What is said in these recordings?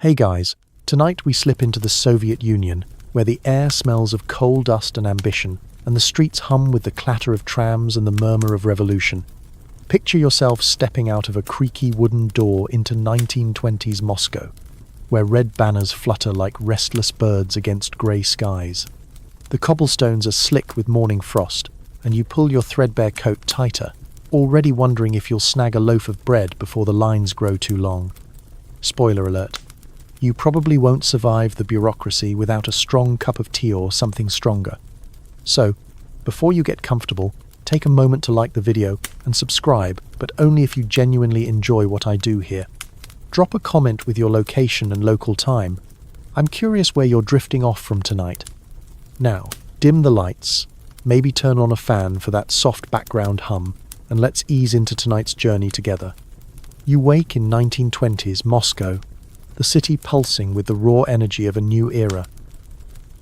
Hey guys, tonight we slip into the Soviet Union, where the air smells of coal dust and ambition, and the streets hum with the clatter of trams and the murmur of revolution. Picture yourself stepping out of a creaky wooden door into 1920s Moscow, where red banners flutter like restless birds against grey skies. The cobblestones are slick with morning frost, and you pull your threadbare coat tighter, already wondering if you'll snag a loaf of bread before the lines grow too long. Spoiler alert. You probably won't survive the bureaucracy without a strong cup of tea or something stronger. So, before you get comfortable, take a moment to like the video and subscribe, but only if you genuinely enjoy what I do here. Drop a comment with your location and local time. I'm curious where you're drifting off from tonight. Now, dim the lights, maybe turn on a fan for that soft background hum, and let's ease into tonight's journey together. You wake in 1920s Moscow, the city pulsing with the raw energy of a new era.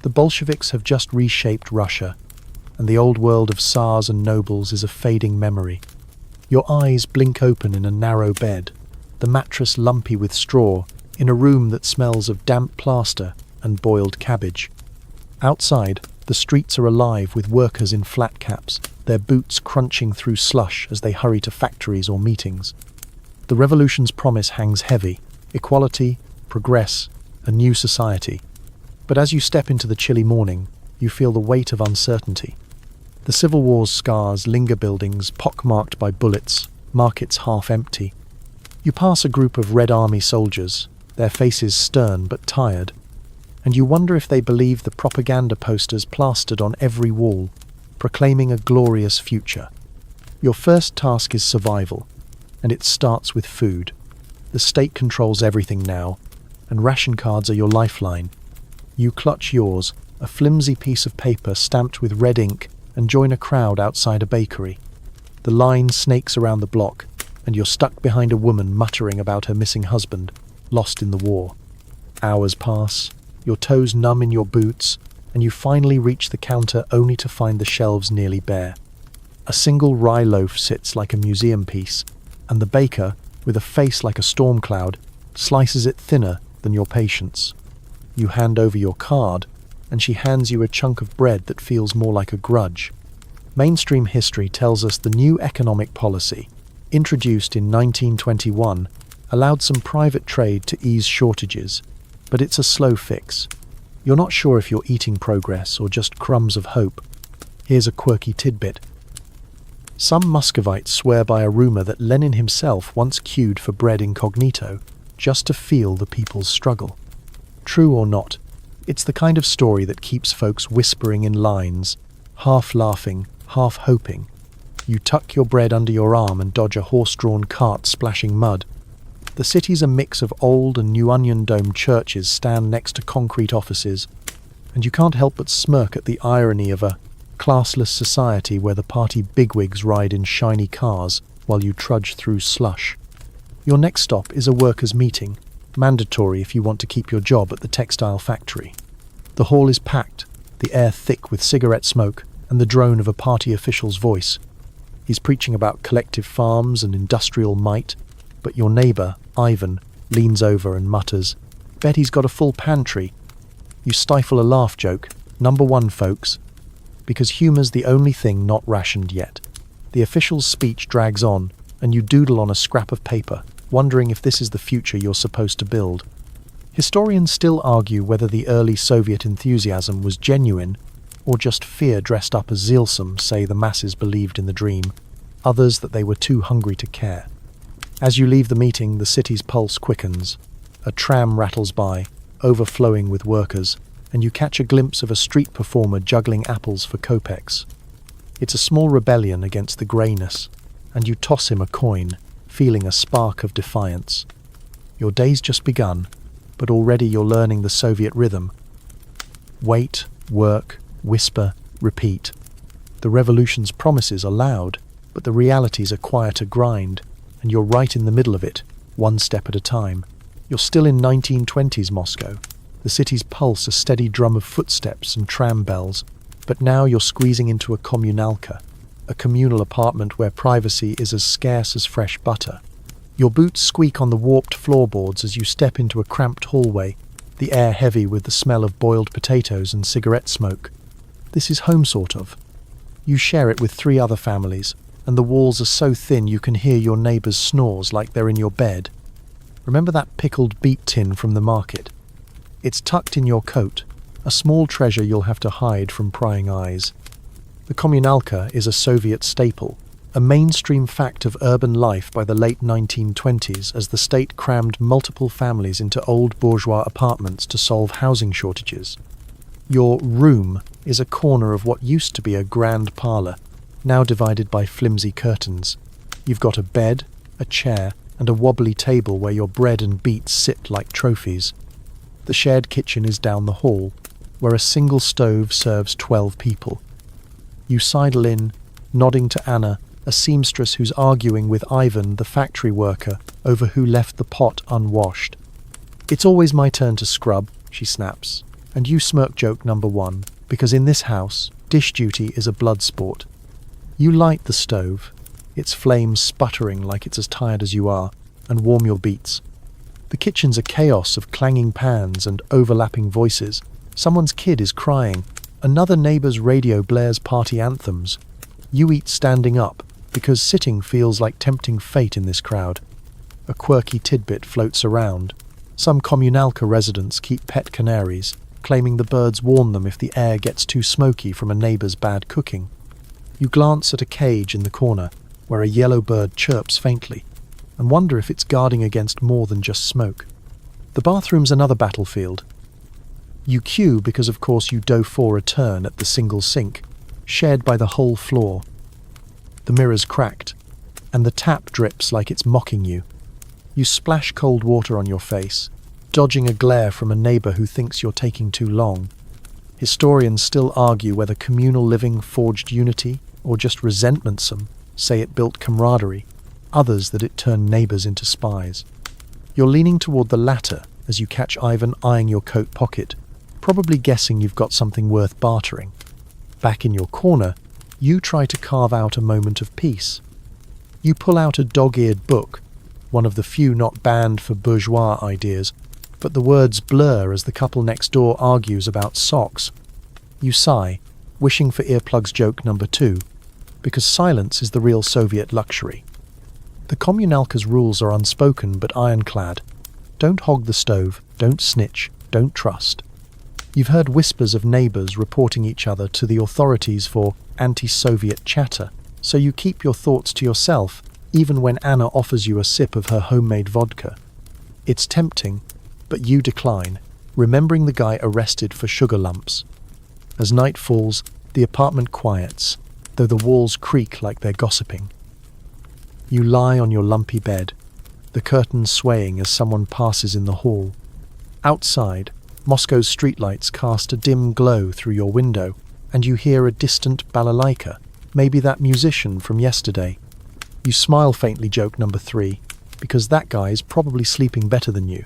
The Bolsheviks have just reshaped Russia, and the old world of Tsars and nobles is a fading memory. Your eyes blink open in a narrow bed, the mattress lumpy with straw, in a room that smells of damp plaster and boiled cabbage. Outside, the streets are alive with workers in flat caps, their boots crunching through slush as they hurry to factories or meetings. The revolution's promise hangs heavy: equality, progress, a new society. But as you step into the chilly morning, you feel the weight of uncertainty. The Civil War's scars linger buildings pockmarked by bullets, markets half empty. You pass a group of Red Army soldiers, their faces stern but tired, and you wonder if they believe the propaganda posters plastered on every wall, proclaiming a glorious future. Your first task is survival, and it starts with food. The state controls everything now, and ration cards are your lifeline. You clutch yours, a flimsy piece of paper stamped with red ink, and join a crowd outside a bakery. The line snakes around the block, and you're stuck behind a woman muttering about her missing husband, lost in the war. Hours pass, your toes numb in your boots, and you finally reach the counter only to find the shelves nearly bare. A single rye loaf sits like a museum piece, and the baker, with a face like a storm cloud, slices it thinner than your patience. You hand over your card, and she hands you a chunk of bread that feels more like a grudge. Mainstream history tells us the new economic policy, introduced in 1921, allowed some private trade to ease shortages, but it's a slow fix. You're not sure if you're eating progress or just crumbs of hope. Here's a quirky tidbit. Some Muscovites swear by a rumor that Lenin himself once queued for bread incognito, just to feel the people's struggle. True or not, it's the kind of story that keeps folks whispering in lines, half laughing, half hoping. You tuck your bread under your arm and dodge a horse-drawn cart splashing mud. The city's a mix of old and new onion-domed churches stand next to concrete offices, and you can't help but smirk at the irony of a classless society where the party bigwigs ride in shiny cars while you trudge through slush. Your next stop is a workers' meeting, mandatory if you want to keep your job at the textile factory. The hall is packed, the air thick with cigarette smoke and the drone of a party official's voice. He's preaching about collective farms and industrial might, but your neighbour, Ivan, leans over and mutters, "Bet he's got a full pantry." You stifle a laugh joke, "Number one, folks," because humour's the only thing not rationed yet. The official's speech drags on, and you doodle on a scrap of paper, wondering if this is the future you're supposed to build. Historians still argue whether the early Soviet enthusiasm was genuine, or just fear dressed up as zealsome. Say the masses believed in the dream, others that they were too hungry to care. As you leave the meeting, the city's pulse quickens. A tram rattles by, overflowing with workers, and you catch a glimpse of a street performer juggling apples for kopecks. It's a small rebellion against the greyness, and you toss him a coin, feeling a spark of defiance. Your day's just begun, but already you're learning the Soviet rhythm. Wait, work, whisper, repeat. The revolution's promises are loud, but the reality's a quieter grind, and you're right in the middle of it, one step at a time. You're still in 1920s Moscow, the city's pulse a steady drum of footsteps and tram bells, but now you're squeezing into a communalka, a communal apartment where privacy is as scarce as fresh butter. Your boots squeak on the warped floorboards as you step into a cramped hallway, the air heavy with the smell of boiled potatoes and cigarette smoke. This is home, sort of. You share it with 3 other families, and the walls are so thin you can hear your neighbours' snores like they're in your bed. Remember that pickled beet tin from the market? It's tucked in your coat, a small treasure you'll have to hide from prying eyes. The communalka is a Soviet staple, a mainstream fact of urban life by the late 1920s as the state crammed multiple families into old bourgeois apartments to solve housing shortages. Your room is a corner of what used to be a grand parlour, now divided by flimsy curtains. You've got a bed, a chair, and a wobbly table where your bread and beets sit like trophies. The shared kitchen is down the hall, where a single stove serves 12 people. You sidle in, nodding to Anna, a seamstress who's arguing with Ivan, the factory worker, over who left the pot unwashed. "It's always my turn to scrub," she snaps, and you smirk joke number 1, because in this house, dish duty is a blood sport. You light the stove, its flames sputtering like it's as tired as you are, and warm your beets. The kitchen's a chaos of clanging pans and overlapping voices. Someone's kid is crying. Another neighbour's radio blares party anthems. You eat standing up, because sitting feels like tempting fate in this crowd. A quirky tidbit floats around. Some communalka residents keep pet canaries, claiming the birds warn them if the air gets too smoky from a neighbour's bad cooking. You glance at a cage in the corner, where a yellow bird chirps faintly, and wonder if it's guarding against more than just smoke. The bathroom's another battlefield. You queue because of course you doe for a turn at the single sink, shared by the whole floor. The mirror's cracked, and the tap drips like it's mocking you. You splash cold water on your face, dodging a glare from a neighbour who thinks you're taking too long. Historians still argue whether communal living forged unity or just resentment. Some say it built camaraderie, others that it turned neighbours into spies. You're leaning toward the latter as you catch Ivan eyeing your coat pocket, probably guessing you've got something worth bartering. Back in your corner, you try to carve out a moment of peace. You pull out a dog-eared book, one of the few not banned for bourgeois ideas, but the words blur as the couple next door argues about socks. You sigh, wishing for earplugs joke number 2, because silence is the real Soviet luxury. The communalka's rules are unspoken but ironclad. Don't hog the stove, don't snitch, don't trust. You've heard whispers of neighbours reporting each other to the authorities for anti-Soviet chatter, so you keep your thoughts to yourself, even when Anna offers you a sip of her homemade vodka. It's tempting, but you decline, remembering the guy arrested for sugar lumps. As night falls, the apartment quiets, though the walls creak like they're gossiping. You lie on your lumpy bed, the curtains swaying as someone passes in the hall. Outside, Moscow's streetlights cast a dim glow through your window, and you hear a distant balalaika, maybe that musician from yesterday. You smile faintly joke number 3, because that guy is probably sleeping better than you.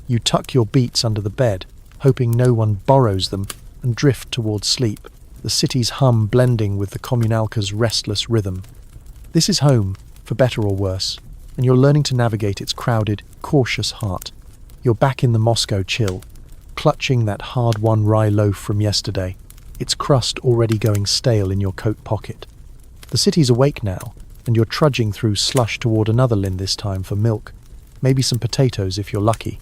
You tuck your beets under the bed, hoping no one borrows them, and drift towards sleep, the city's hum blending with the communalka's restless rhythm. This is home, for better or worse, and you're learning to navigate its crowded, cautious heart. You're back in the Moscow chill, clutching that hard-won rye loaf from yesterday, its crust already going stale in your coat pocket. The city's awake now, and you're trudging through slush toward another linn this time for milk, maybe some potatoes if you're lucky.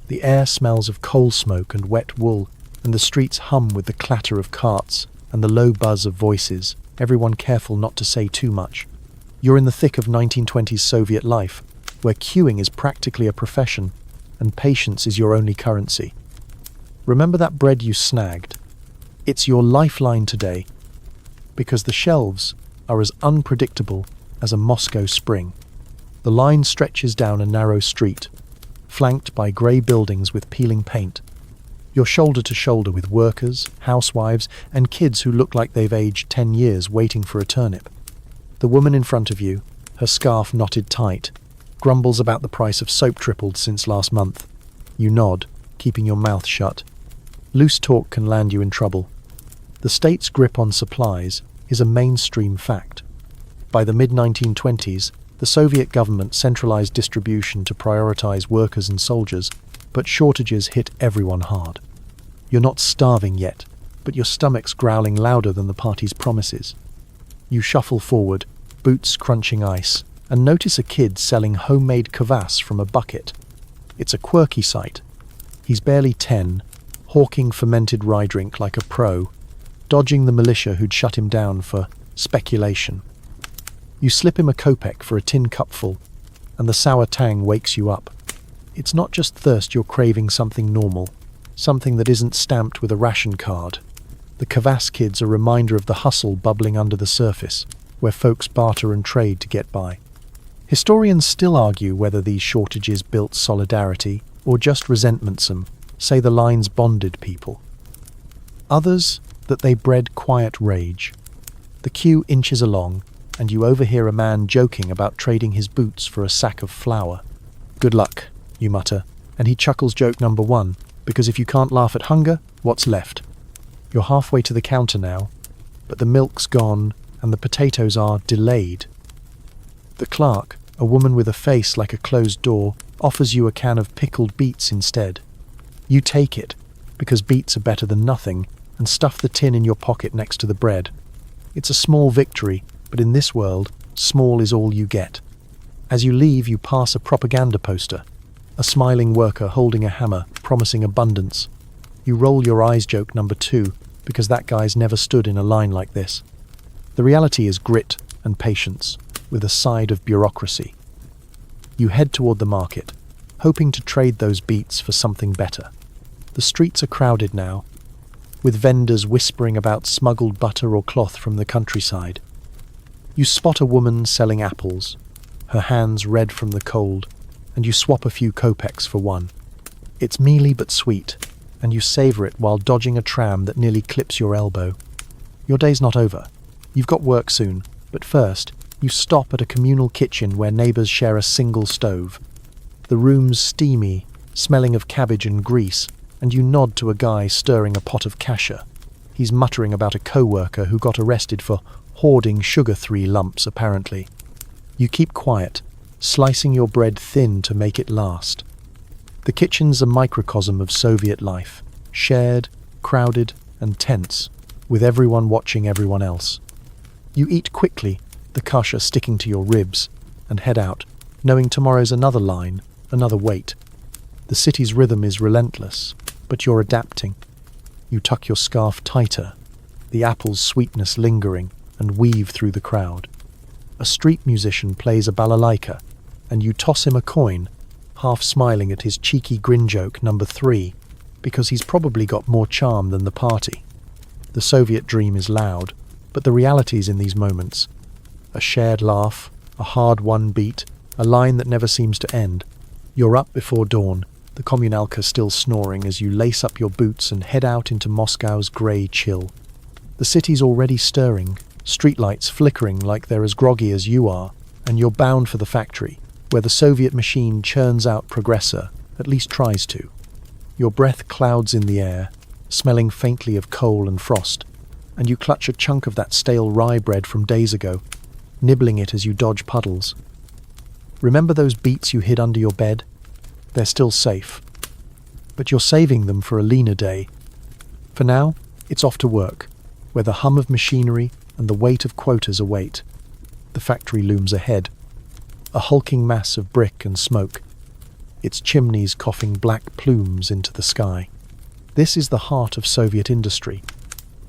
The air smells of coal smoke and wet wool, and the streets hum with the clatter of carts and the low buzz of voices, everyone careful not to say too much. You're in the thick of 1920s Soviet life, where queuing is practically a profession, and patience is your only currency. Remember that bread you snagged? It's your lifeline today, because the shelves are as unpredictable as a Moscow spring. The line stretches down a narrow street, flanked by grey buildings with peeling paint. You're shoulder to shoulder with workers, housewives, and kids who look like they've aged 10 years waiting for a turnip. The woman in front of you, her scarf knotted tight, grumbles about the price of soap tripled since last month. You nod, keeping your mouth shut. Loose talk can land you in trouble. The state's grip on supplies is a mainstream fact. By the mid-1920s, The Soviet government centralized distribution to prioritize workers and soldiers, but shortages hit everyone hard. You're not starving yet, but your stomach's growling louder than the party's promises. You shuffle forward, boots crunching ice, and notice a kid selling homemade kvass from a bucket. It's a quirky sight. He's barely 10, hawking fermented rye drink like a pro, dodging the militia who'd shut him down for speculation. You slip him a kopeck for a tin cupful, and the sour tang wakes you up. It's not just thirst you're craving, something normal, something that isn't stamped with a ration card. The kvass kid's a reminder of the hustle bubbling under the surface, where folks barter and trade to get by. Historians still argue whether these shortages built solidarity or just resentment. Some say the lines bonded people. Others that they bred quiet rage. The queue inches along, and you overhear a man joking about trading his boots for a sack of flour. "Good luck," you mutter, and he chuckles joke number 1, because if you can't laugh at hunger, what's left? You're halfway to the counter now, but the milk's gone and the potatoes are delayed. The clerk, a woman with a face like a closed door, offers you a can of pickled beets instead. You take it, because beets are better than nothing, and stuff the tin in your pocket next to the bread. It's a small victory, but in this world, small is all you get. As you leave, you pass a propaganda poster, a smiling worker holding a hammer, promising abundance. You roll your eyes joke number 2, because that guy's never stood in a line like this. The reality is grit and patience, with a side of bureaucracy. You head toward the market, hoping to trade those beets for something better. The streets are crowded now, with vendors whispering about smuggled butter or cloth from the countryside. You spot a woman selling apples, her hands red from the cold, and you swap a few kopecks for one. It's mealy but sweet, and you savor it while dodging a tram that nearly clips your elbow. Your day's not over. You've got work soon, but first, you stop at a communal kitchen where neighbors share a single stove. The room's steamy, smelling of cabbage and grease, and you nod to a guy stirring a pot of kasha. He's muttering about a co-worker who got arrested for hoarding sugar 3 lumps, apparently. You keep quiet, slicing your bread thin to make it last. The kitchen's a microcosm of Soviet life, shared, crowded, and tense, with everyone watching everyone else. You eat quickly, the kasha sticking to your ribs, and head out, knowing tomorrow's another line, another wait. The city's rhythm is relentless, but you're adapting. You tuck your scarf tighter, the apple's sweetness lingering, and weave through the crowd. A street musician plays a balalaika, and you toss him a coin, half smiling at his cheeky grin joke number 3, because he's probably got more charm than the party. The Soviet dream is loud, but the realities in these moments, a shared laugh, a hard-won beat, a line that never seems to end. You're up before dawn, the communalka still snoring as you lace up your boots and head out into Moscow's grey chill. The city's already stirring, streetlights flickering like they're as groggy as you are, and you're bound for the factory, where the Soviet machine churns out progressor, at least tries to. Your breath clouds in the air, smelling faintly of coal and frost, and you clutch a chunk of that stale rye bread from days ago, nibbling it as you dodge puddles. Remember those beets you hid under your bed? They're still safe. But you're saving them for a leaner day. For now, it's off to work, where the hum of machinery and the weight of quotas await. The factory looms ahead, a hulking mass of brick and smoke, its chimneys coughing black plumes into the sky. This is the heart of Soviet industry,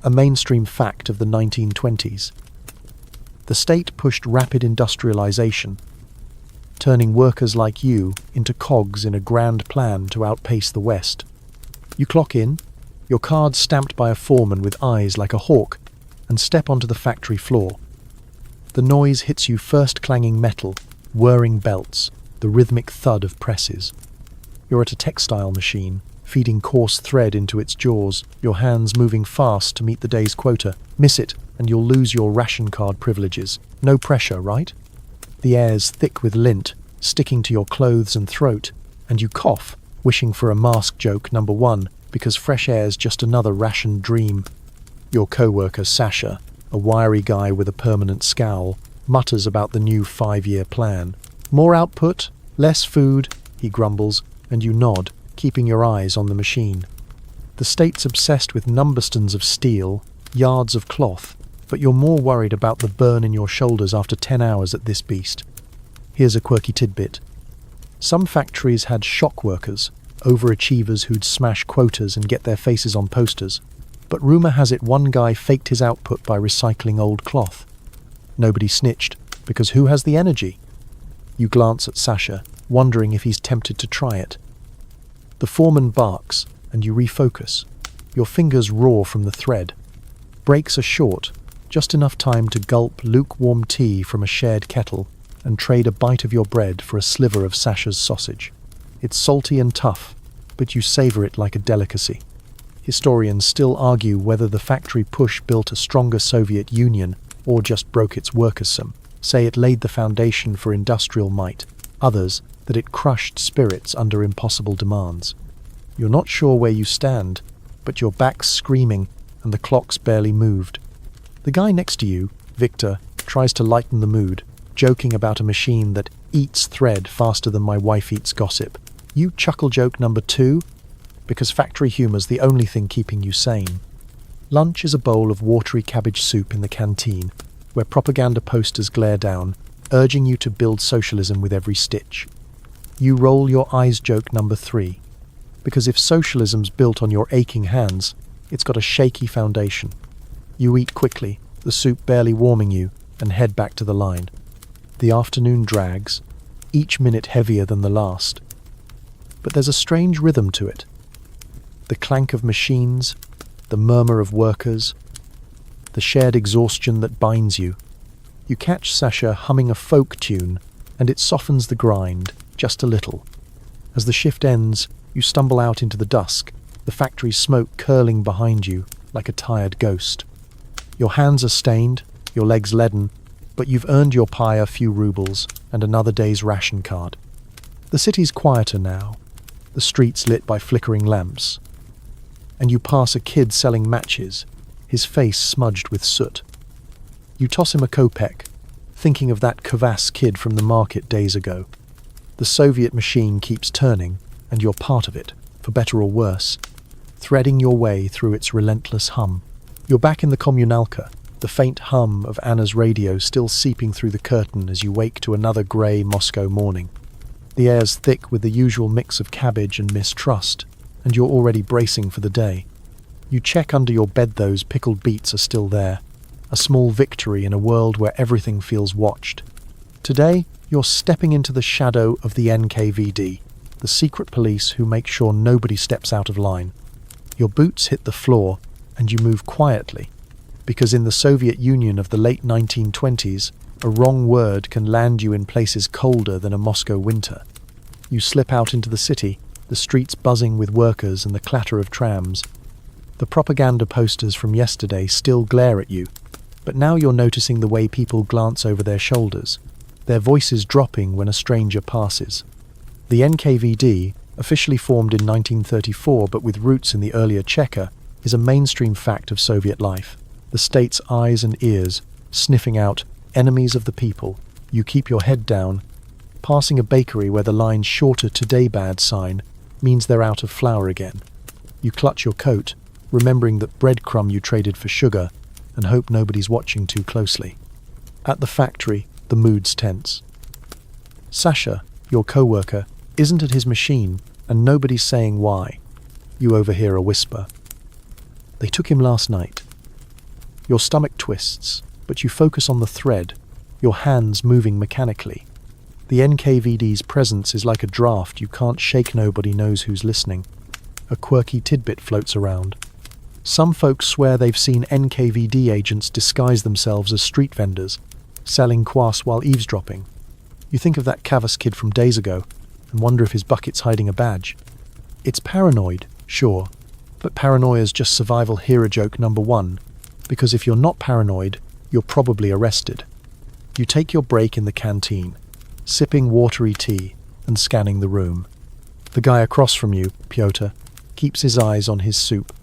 a mainstream fact of the 1920s. The state pushed rapid industrialization, turning workers like you into cogs in a grand plan to outpace the West. You clock in, your card stamped by a foreman with eyes like a hawk, and step onto the factory floor. The noise hits you, first clanging metal, whirring belts, the rhythmic thud of presses. You're at a textile machine, feeding coarse thread into its jaws, your hands moving fast to meet the day's quota. Miss it, and you'll lose your ration card privileges. No pressure, right? The air's thick with lint, sticking to your clothes and throat, and you cough, wishing for a mask joke number 1, because fresh air's just another rationed dream. Your co-worker Sasha, a wiry guy with a permanent scowl, mutters about the new 5-year plan. More output, less food, he grumbles, and you nod, keeping your eyes on the machine. The state's obsessed with numberstons of steel, yards of cloth, but you're more worried about the burn in your shoulders after 10 hours at this beast. Here's a quirky tidbit. Some factories had shock workers, overachievers who'd smash quotas and get their faces on posters. But rumour has it one guy faked his output by recycling old cloth. Nobody snitched, because who has the energy? You glance at Sasha, wondering if he's tempted to try it. The foreman barks, and you refocus. Your fingers raw from the thread. Breaks are short, just enough time to gulp lukewarm tea from a shared kettle and trade a bite of your bread for a sliver of Sasha's sausage. It's salty and tough, but you savour it like a delicacy. Historians still argue whether the factory push built a stronger Soviet Union or just broke its workers some. Say it laid the foundation for industrial might. Others, that it crushed spirits under impossible demands. You're not sure where you stand, but your back's screaming and the clock's barely moved. The guy next to you, Victor, tries to lighten the mood, joking about a machine that eats thread faster than my wife eats gossip. You chuckle joke number 2, because factory humour's the only thing keeping you sane. Lunch is a bowl of watery cabbage soup in the canteen, where propaganda posters glare down, urging you to build socialism with every stitch. You roll your eyes joke number 3, because if socialism's built on your aching hands, it's got a shaky foundation. You eat quickly, the soup barely warming you, and head back to the line. The afternoon drags, each minute heavier than the last. But there's a strange rhythm to it. The clank of machines, the murmur of workers, the shared exhaustion that binds you. You catch Sasha humming a folk tune, and it softens the grind, just a little. As the shift ends, you stumble out into the dusk, the factory's smoke curling behind you like a tired ghost. Your hands are stained, your legs leaden, but you've earned your pie a few rubles and another day's ration card. The city's quieter now, the streets lit by flickering lamps. And you pass a kid selling matches, his face smudged with soot. You toss him a kopeck, thinking of that Kvass kid from the market days ago. The Soviet machine keeps turning, and you're part of it, for better or worse, threading your way through its relentless hum. You're back in the communalka, the faint hum of Anna's radio still seeping through the curtain as you wake to another grey Moscow morning. The air's thick with the usual mix of cabbage and mistrust, and you're already bracing for the day. You check under your bed those pickled beets are still there, a small victory in a world where everything feels watched. Today, you're stepping into the shadow of the NKVD, the secret police who make sure nobody steps out of line. Your boots hit the floor, and you move quietly, because in the Soviet Union of the late 1920s, a wrong word can land you in places colder than a Moscow winter. You slip out into the city, the streets buzzing with workers and the clatter of trams. The propaganda posters from yesterday still glare at you, but now you're noticing the way people glance over their shoulders, their voices dropping when a stranger passes. The NKVD, officially formed in 1934 but with roots in the earlier Cheka, is a mainstream fact of Soviet life. The state's eyes and ears, sniffing out enemies of the people. You keep your head down, passing a bakery where the line's shorter "Today Bad" sign means they're out of flour again. You clutch your coat, remembering that breadcrumb you traded for sugar, and hope nobody's watching too closely. At the factory, the mood's tense. Sasha, your co-worker, isn't at his machine, and nobody's saying why. You overhear a whisper. They took him last night. Your stomach twists, but you focus on the thread, your hands moving mechanically. The NKVD's presence is like a draft you can't shake. Nobody knows who's listening. A quirky tidbit floats around. Some folks swear they've seen NKVD agents disguise themselves as street vendors, selling kvass while eavesdropping. You think of that Kvass kid from days ago and wonder if his bucket's hiding a badge. It's paranoid, sure, but paranoia's just survival hero joke number 1, because if you're not paranoid, you're probably arrested. You take your break in the canteen, sipping watery tea and scanning the room. The guy across from you, Pyotr, keeps his eyes on his soup,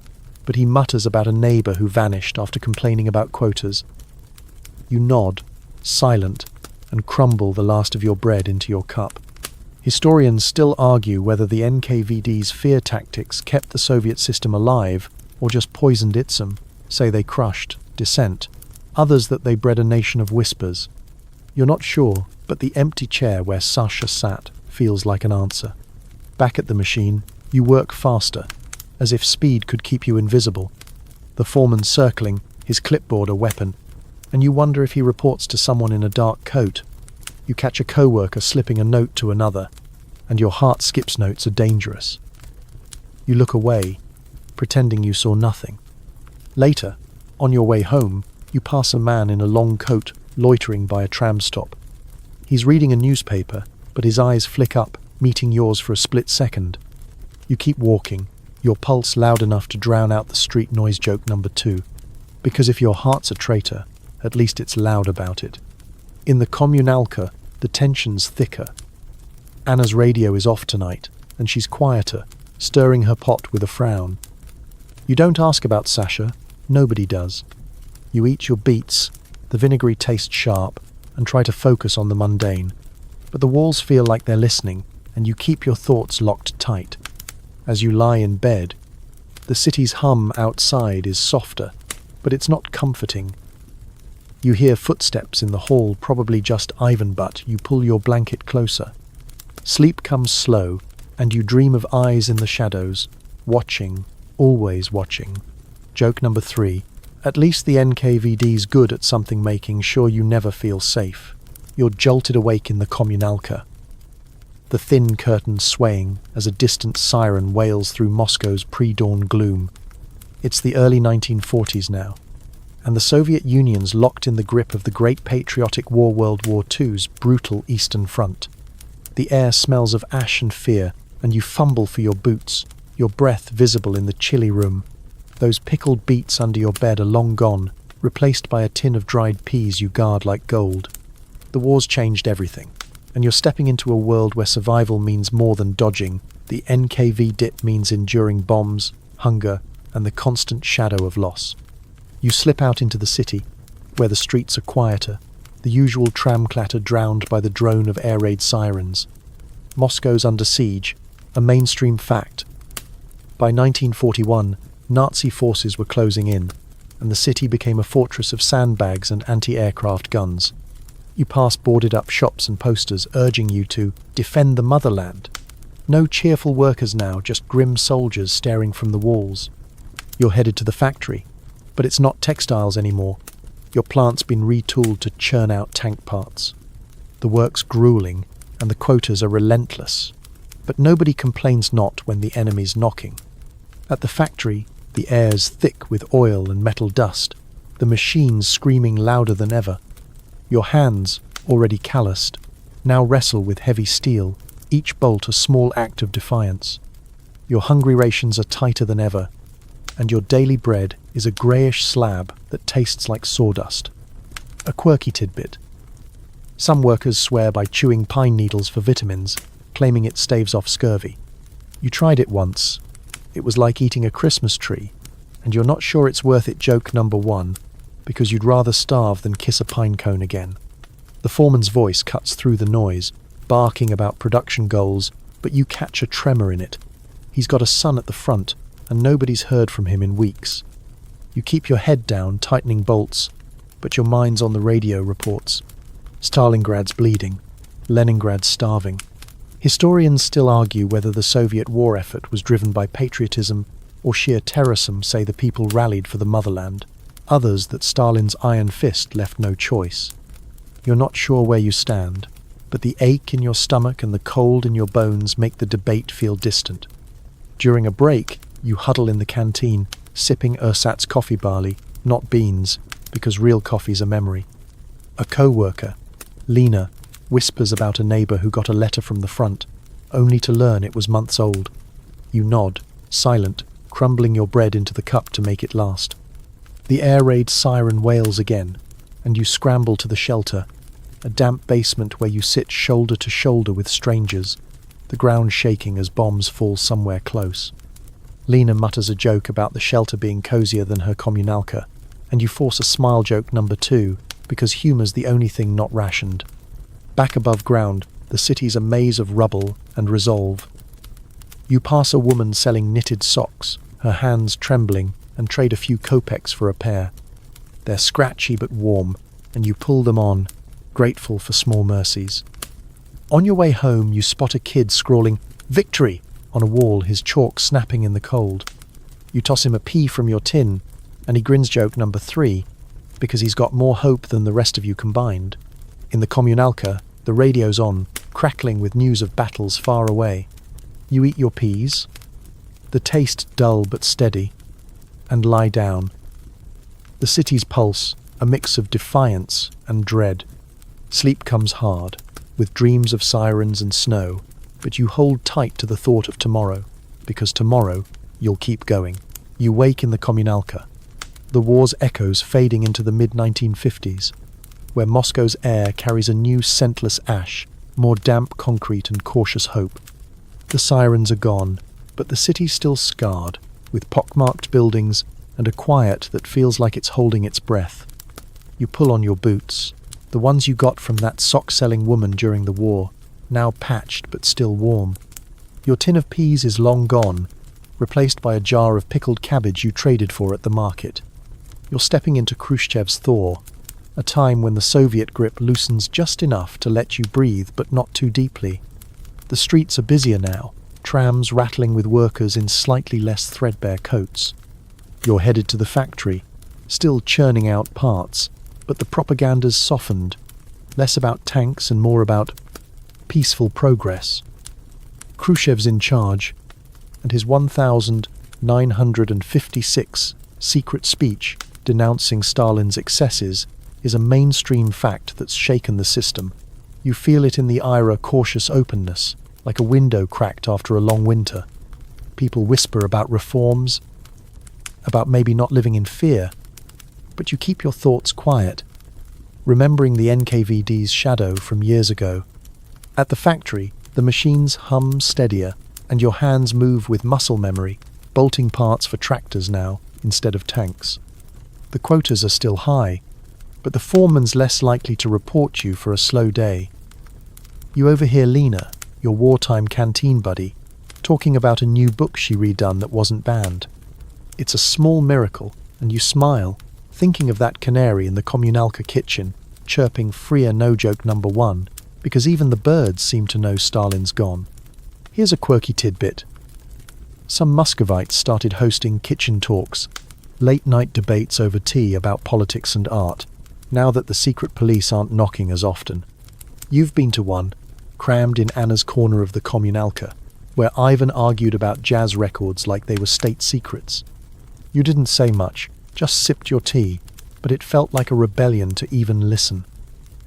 but he mutters about a neighbour who vanished after complaining about quotas. You nod, silent, and crumble the last of your bread into your cup. Historians still argue whether the NKVD's fear tactics kept the Soviet system alive or just poisoned it. Some say they crushed dissent, others that they bred a nation of whispers. You're not sure, but the empty chair where Sasha sat feels like an answer. Back at the machine, you work faster, as if speed could keep you invisible. The foreman circling, his clipboard a weapon, and you wonder if he reports to someone in a dark coat. You catch a co-worker slipping a note to another, and your heart skips. Notes are dangerous. You look away, pretending you saw nothing. Later, on your way home, you pass a man in a long coat loitering by a tram stop. He's reading a newspaper, but his eyes flick up, meeting yours for a split second. You keep walking, your pulse loud enough to drown out the street noise. Joke number 2. Because if your heart's a traitor, at least it's loud about it. In the communalka, the tension's thicker. Anna's radio is off tonight, and she's quieter, stirring her pot with a frown. You don't ask about Sasha, nobody does. You eat your beets, the vinegary tastes sharp, and try to focus on the mundane. But the walls feel like they're listening, and you keep your thoughts locked tight. As you lie in bed, the city's hum outside is softer, but it's not comforting. You hear footsteps in the hall, probably just Ivan, but you pull your blanket closer. Sleep comes slow, and you dream of eyes in the shadows, watching, always watching. Joke number 3. At least the NKVD's good at something, making sure you never feel safe. You're jolted awake in the communalka. The thin curtains swaying as a distant siren wails through Moscow's pre-dawn gloom. It's the early 1940s now, and the Soviet Union's locked in the grip of the Great Patriotic War, World War II's brutal Eastern Front. The air smells of ash and fear, and you fumble for your boots, your breath visible in the chilly room. Those pickled beets under your bed are long gone, replaced by a tin of dried peas you guard like gold. The war's changed everything, and you're stepping into a world where survival means more than dodging. The NKVD means enduring bombs, hunger, and the constant shadow of loss. You slip out into the city, where the streets are quieter, the usual tram clatter drowned by the drone of air raid sirens. Moscow's under siege, a mainstream fact. By 1941, Nazi forces were closing in, and the city became a fortress of sandbags and anti-aircraft guns. You pass boarded-up shops and posters urging you to defend the motherland. No cheerful workers now, just grim soldiers staring from the walls. You're headed to the factory, but it's not textiles anymore. Your plant's been retooled to churn out tank parts. The work's grueling, and the quotas are relentless. But nobody complains not when the enemy's knocking. At the factory, the air's thick with oil and metal dust, the machines screaming louder than ever. Your hands, already calloused, now wrestle with heavy steel, each bolt a small act of defiance. Your hungry rations are tighter than ever, and your daily bread is a greyish slab that tastes like sawdust. A quirky tidbit. Some workers swear by chewing pine needles for vitamins, claiming it staves off scurvy. You tried it once. It was like eating a Christmas tree, and you're not sure it's worth it. Joke number 1, because you'd rather starve than kiss a pine cone again. The foreman's voice cuts through the noise, barking about production goals, but you catch a tremor in it. He's got a son at the front, and nobody's heard from him in weeks. You keep your head down, tightening bolts, but your mind's on the radio reports. Stalingrad's bleeding, Leningrad's starving. Historians still argue whether the Soviet war effort was driven by patriotism or sheer terrorism. Say the people rallied for the motherland. Others that Stalin's iron fist left no choice. You're not sure where you stand, but the ache in your stomach and the cold in your bones make the debate feel distant. During a break, you huddle in the canteen, sipping ersatz coffee barley, not beans, because real coffee's a memory. A co-worker, Lena, whispers about a neighbour who got a letter from the front, only to learn it was months old. You nod, silent, crumbling your bread into the cup to make it last. The air raid siren wails again, and you scramble to the shelter, a damp basement where you sit shoulder to shoulder with strangers, the ground shaking as bombs fall somewhere close. Lena mutters a joke about the shelter being cozier than her communalka, and you force a smile. Joke number 2, because humor's the only thing not rationed. Back above ground, the city's a maze of rubble and resolve. You pass a woman selling knitted socks, her hands trembling, and trade a few kopecks for a pair. They're scratchy but warm, and you pull them on, grateful for small mercies. On your way home, you spot a kid scrawling "Victory" on a wall, his chalk snapping in the cold. You toss him a pea from your tin, and he grins joke number 3, because he's got more hope than the rest of you combined. In the communalka, the radio's on, crackling with news of battles far away. You eat your peas, the taste dull but steady, and lie down. The city's pulse, a mix of defiance and dread. Sleep comes hard, with dreams of sirens and snow, but you hold tight to the thought of tomorrow, because tomorrow you'll keep going. You wake in the communalka, the war's echoes fading into the mid-1950s, where Moscow's air carries a new scentless ash, more damp concrete and cautious hope. The sirens are gone, but the city's still scarred, with pockmarked buildings and a quiet that feels like it's holding its breath. You pull on your boots, the ones you got from that sock-selling woman during the war, now patched but still warm. Your tin of peas is long gone, replaced by a jar of pickled cabbage you traded for at the market. You're stepping into Khrushchev's thaw, a time when the Soviet grip loosens just enough to let you breathe but not too deeply. The streets are busier now, trams rattling with workers in slightly less threadbare coats. You're headed to the factory, still churning out parts, but the propaganda's softened, less about tanks and more about peaceful progress. Khrushchev's in charge, and his 1956 secret speech denouncing Stalin's excesses is a mainstream fact that's shaken the system. You feel it in the IRA cautious openness, like a window cracked after a long winter. People whisper about reforms, about maybe not living in fear, but you keep your thoughts quiet, remembering the NKVD's shadow from years ago. At the factory, the machines hum steadier, and your hands move with muscle memory, bolting parts for tractors now instead of tanks. The quotas are still high, but the foreman's less likely to report you for a slow day. You overhear Lena, your wartime canteen buddy, talking about a new book she redone that wasn't banned. It's a small miracle, and you smile, thinking of that canary in the communalka kitchen, chirping freer no-joke number 1, because even the birds seem to know Stalin's gone. Here's a quirky tidbit. Some Muscovites started hosting kitchen talks, late-night debates over tea about politics and art, now that the secret police aren't knocking as often. You've been to one, crammed in Anna's corner of the communalka, where Ivan argued about jazz records like they were state secrets. You didn't say much, just sipped your tea, but it felt like a rebellion to even listen.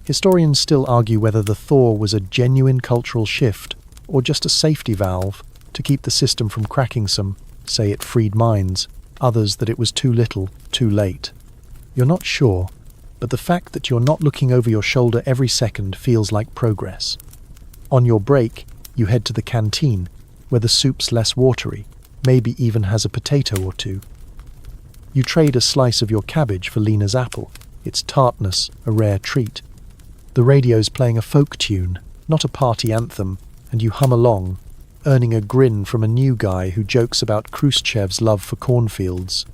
Historians still argue whether the thaw was a genuine cultural shift or just a safety valve to keep the system from cracking some, say it freed minds, others that it was too little, too late. You're not sure, but the fact that you're not looking over your shoulder every second feels like progress. On your break, you head to the canteen, where the soup's less watery, maybe even has a potato or two. You trade a slice of your cabbage for Lena's apple, its tartness a rare treat. The radio's playing a folk tune, not a party anthem, and you hum along, earning a grin from a new guy who jokes about Khrushchev's love for cornfields.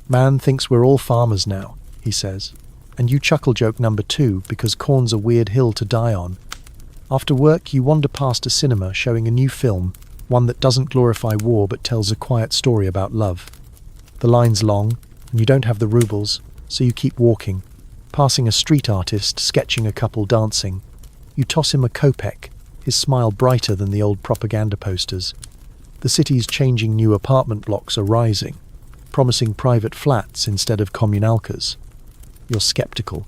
"Man thinks we're all farmers now," he says, and you chuckle joke number 2 because corn's a weird hill to die on. After work, you wander past a cinema showing a new film, one that doesn't glorify war but tells a quiet story about love. The line's long, and you don't have the rubles, so you keep walking, passing a street artist sketching a couple dancing. You toss him a kopeck, his smile brighter than the old propaganda posters. The city's changing new apartment blocks are rising, promising private flats instead of communalkas. You're skeptical.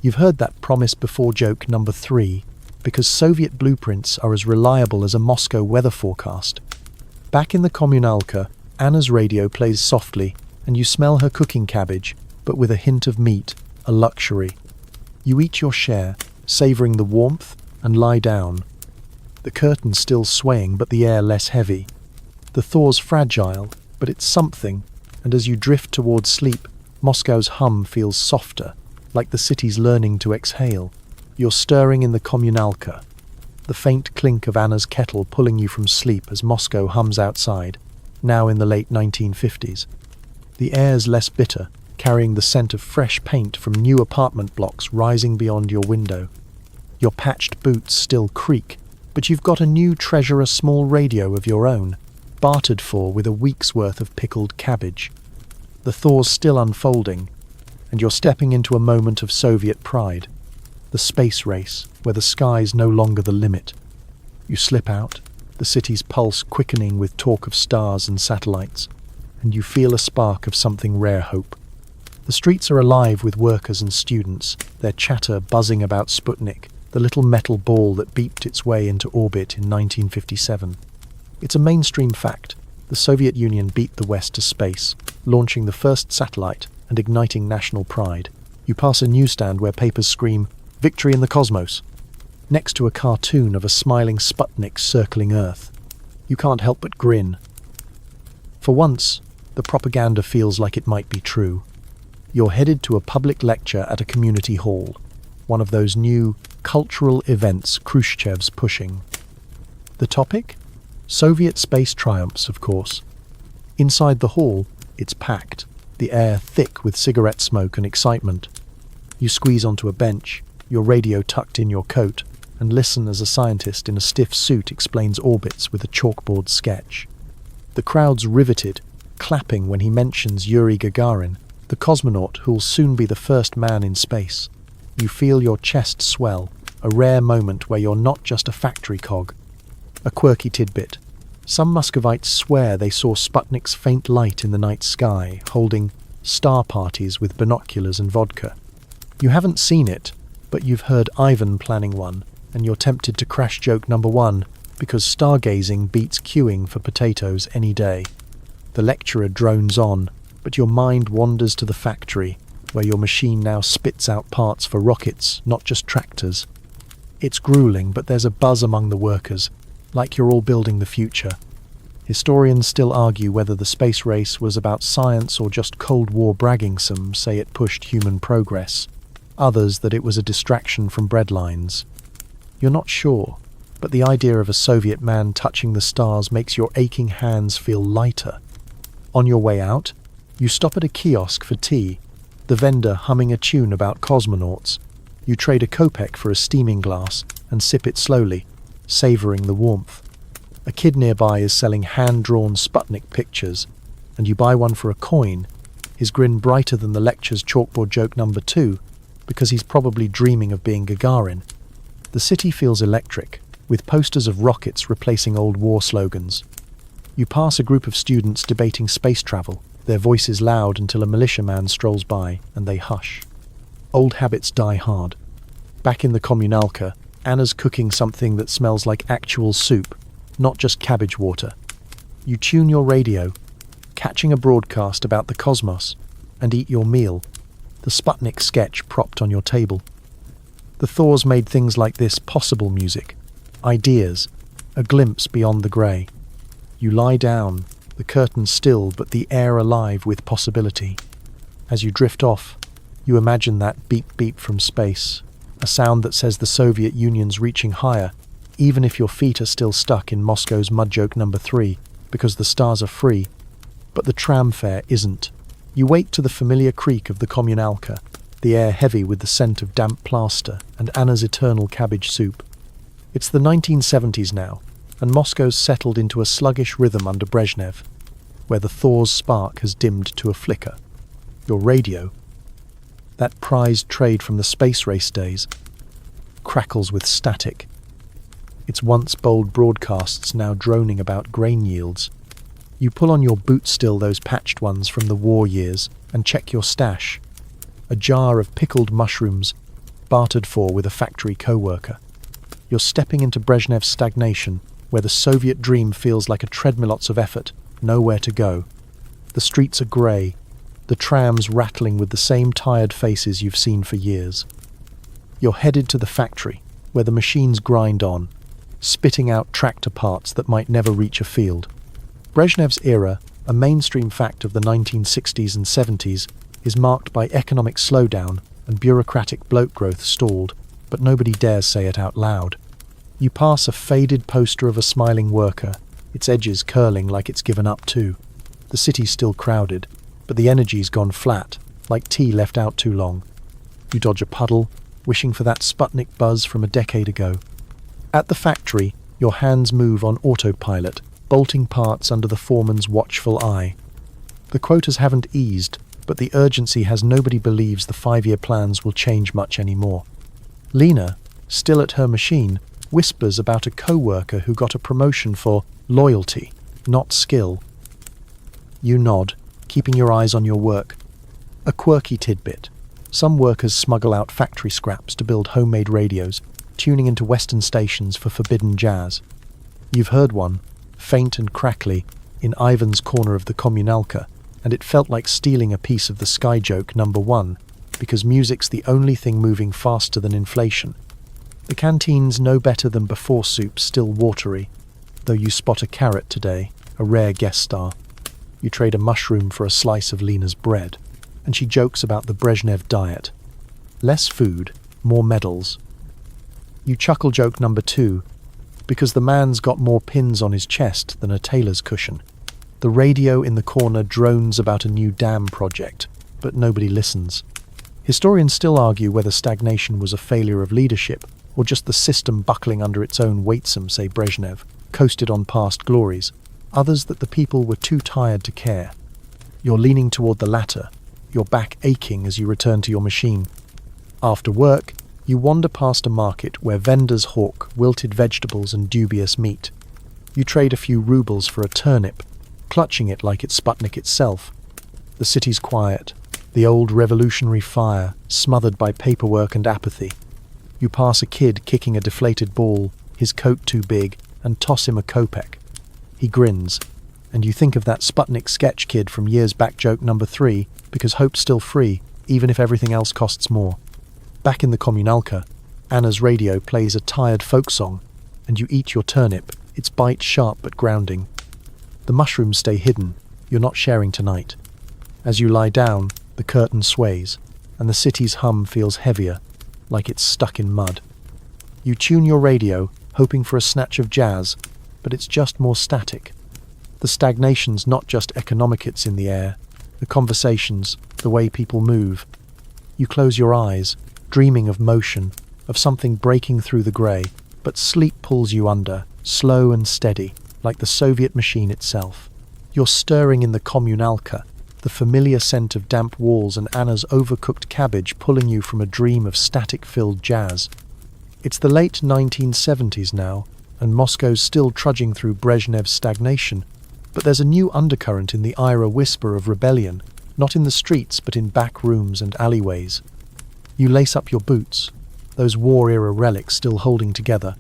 You've heard that promise before joke number 3, because Soviet blueprints are as reliable as a Moscow weather forecast. Back in the communalka, Anna's radio plays softly, and you smell her cooking cabbage, but with a hint of meat, a luxury. You eat your share, savouring the warmth, and lie down. The curtain's still swaying, but the air less heavy. The thaw's fragile, but it's something, and as you drift towards sleep, Moscow's hum feels softer, like the city's learning to exhale. You're stirring in the communalka, the faint clink of Anna's kettle pulling you from sleep as Moscow hums outside, now in the late 1950s. The air's less bitter, carrying the scent of fresh paint from new apartment blocks rising beyond your window. Your patched boots still creak, but you've got a new treasure, a small radio of your own, bartered for with a week's worth of pickled cabbage. The thaw's still unfolding, and you're stepping into a moment of Soviet pride. The space race, where the sky's no longer the limit. You slip out, the city's pulse quickening with talk of stars and satellites, and you feel a spark of something rare hope. The streets are alive with workers and students, their chatter buzzing about Sputnik, the little metal ball that beeped its way into orbit in 1957. It's a mainstream fact. The Soviet Union beat the West to space, launching the first satellite and igniting national pride. You pass a newsstand where papers scream, "Victory in the cosmos," next to a cartoon of a smiling Sputnik circling Earth. You can't help but grin. For once, the propaganda feels like it might be true. You're headed to a public lecture at a community hall, one of those new cultural events Khrushchev's pushing. The topic? Soviet space triumphs, of course. Inside the hall, it's packed, the air thick with cigarette smoke and excitement. You squeeze onto a bench, your radio tucked in your coat, and listen as a scientist in a stiff suit explains orbits with a chalkboard sketch. The crowd's riveted, clapping when he mentions Yuri Gagarin, the cosmonaut who'll soon be the first man in space. You feel your chest swell, a rare moment where you're not just a factory cog. A quirky tidbit. Some Muscovites swear they saw Sputnik's faint light in the night sky, holding star parties with binoculars and vodka. You haven't seen it, but you've heard Ivan planning one, and you're tempted to crash joke number one, because stargazing beats queuing for potatoes any day. The lecturer drones on, but your mind wanders to the factory, where your machine now spits out parts for rockets, not just tractors. It's grueling, but there's a buzz among the workers, like you're all building the future. Historians still argue whether the space race was about science or just Cold War bragging. Some say it pushed human progress, others that it was a distraction from breadlines. You're not sure, but the idea of a Soviet man touching the stars makes your aching hands feel lighter. On your way out, you stop at a kiosk for tea, the vendor humming a tune about cosmonauts. You trade a kopeck for a steaming glass and sip it slowly, savouring the warmth. A kid nearby is selling hand-drawn Sputnik pictures, and you buy one for a coin, his grin brighter than the lecture's chalkboard joke number 2, because he's probably dreaming of being Gagarin. The city feels electric, with posters of rockets replacing old war slogans. You pass a group of students debating space travel, their voices loud until a militiaman strolls by, and they hush. Old habits die hard. Back in the communalka, Anna's cooking something that smells like actual soup, not just cabbage water. You tune your radio, catching a broadcast about the cosmos, and eat your meal, the Sputnik sketch propped on your table. The thaws made things like this possible: music, ideas, a glimpse beyond the grey. You lie down, the curtains still but the air alive with possibility. As you drift off, you imagine that beep-beep from space, a sound that says the Soviet Union's reaching higher, even if your feet are still stuck in Moscow's mud joke number 3, because the stars are free. But the tram fare isn't. You wake to the familiar creak of the communalka, the air heavy with the scent of damp plaster and Anna's eternal cabbage soup. It's the 1970s now, and Moscow's settled into a sluggish rhythm under Brezhnev, where the thaw's spark has dimmed to a flicker. Your radio, that prized trade from the space race days, crackles with static. Its once bold broadcasts now droning about grain yields. You pull on your boots, still those patched ones from the war years, and check your stash. A jar of pickled mushrooms, bartered for with a factory co-worker. You're stepping into Brezhnev's stagnation, where the Soviet dream feels like a treadmill, lots of effort, nowhere to go. The streets are grey, the trams rattling with the same tired faces you've seen for years. You're headed to the factory, where the machines grind on, spitting out tractor parts that might never reach a field. Brezhnev's era, a mainstream fact of the 1960s and 70s, is marked by economic slowdown and bureaucratic bloat growth stalled, but nobody dares say it out loud. You pass a faded poster of a smiling worker, its edges curling like it's given up too. The city's still crowded, but the energy's gone flat, like tea left out too long. You dodge a puddle, wishing for that Sputnik buzz from a decade ago. At the factory, your hands move on autopilot, bolting parts under the foreman's watchful eye. The quotas haven't eased, but the urgency has nobody believes the 5-year plans will change much anymore. Lena, still at her machine, whispers about a co-worker who got a promotion for loyalty, not skill. You nod, keeping your eyes on your work. A quirky tidbit. Some workers smuggle out factory scraps to build homemade radios, tuning into Western stations for forbidden jazz. You've heard one, faint and crackly, in Ivan's corner of the communalka, and it felt like stealing a piece of the sky joke #1, because music's the only thing moving faster than inflation. The canteen's no better than before soup, still watery, though you spot a carrot today, a rare guest star. You trade a mushroom for a slice of Lena's bread, and she jokes about the Brezhnev diet. Less food, more medals. You chuckle joke #2, because the man's got more pins on his chest than a tailor's cushion. The radio in the corner drones about a new dam project, but nobody listens. Historians still argue whether stagnation was a failure of leadership or just the system buckling under its own weight. Some say Brezhnev coasted on past glories, others that the people were too tired to care. You're leaning toward the latter, your back aching as you return to your machine. After work, you wander past a market where vendors hawk wilted vegetables and dubious meat. You trade a few rubles for a turnip, clutching it like it's Sputnik itself. The city's quiet, the old revolutionary fire smothered by paperwork and apathy. You pass a kid kicking a deflated ball, his coat too big, and toss him a kopeck. He grins, and you think of that Sputnik sketch kid from years back joke #3, because hope's still free, even if everything else costs more. Back in the communalka, Anna's radio plays a tired folk song, and you eat your turnip, its bite sharp but grounding. The mushrooms stay hidden, you're not sharing tonight. As you lie down, the curtain sways, and the city's hum feels heavier, like it's stuck in mud. You tune your radio, hoping for a snatch of jazz, but it's just more static. The stagnation's not just economic, it's in the air, the conversations, the way people move. You close your eyes, dreaming of motion, of something breaking through the grey, but sleep pulls you under, slow and steady, like the Soviet machine itself. You're stirring in the communalka, the familiar scent of damp walls and Anna's overcooked cabbage pulling you from a dream of static-filled jazz. It's the late 1970s now, and Moscow's still trudging through Brezhnev's stagnation, but there's a new undercurrent in the IRA whisper of rebellion, not in the streets but in back rooms and alleyways. You lace up your boots, those war-era relics still holding together,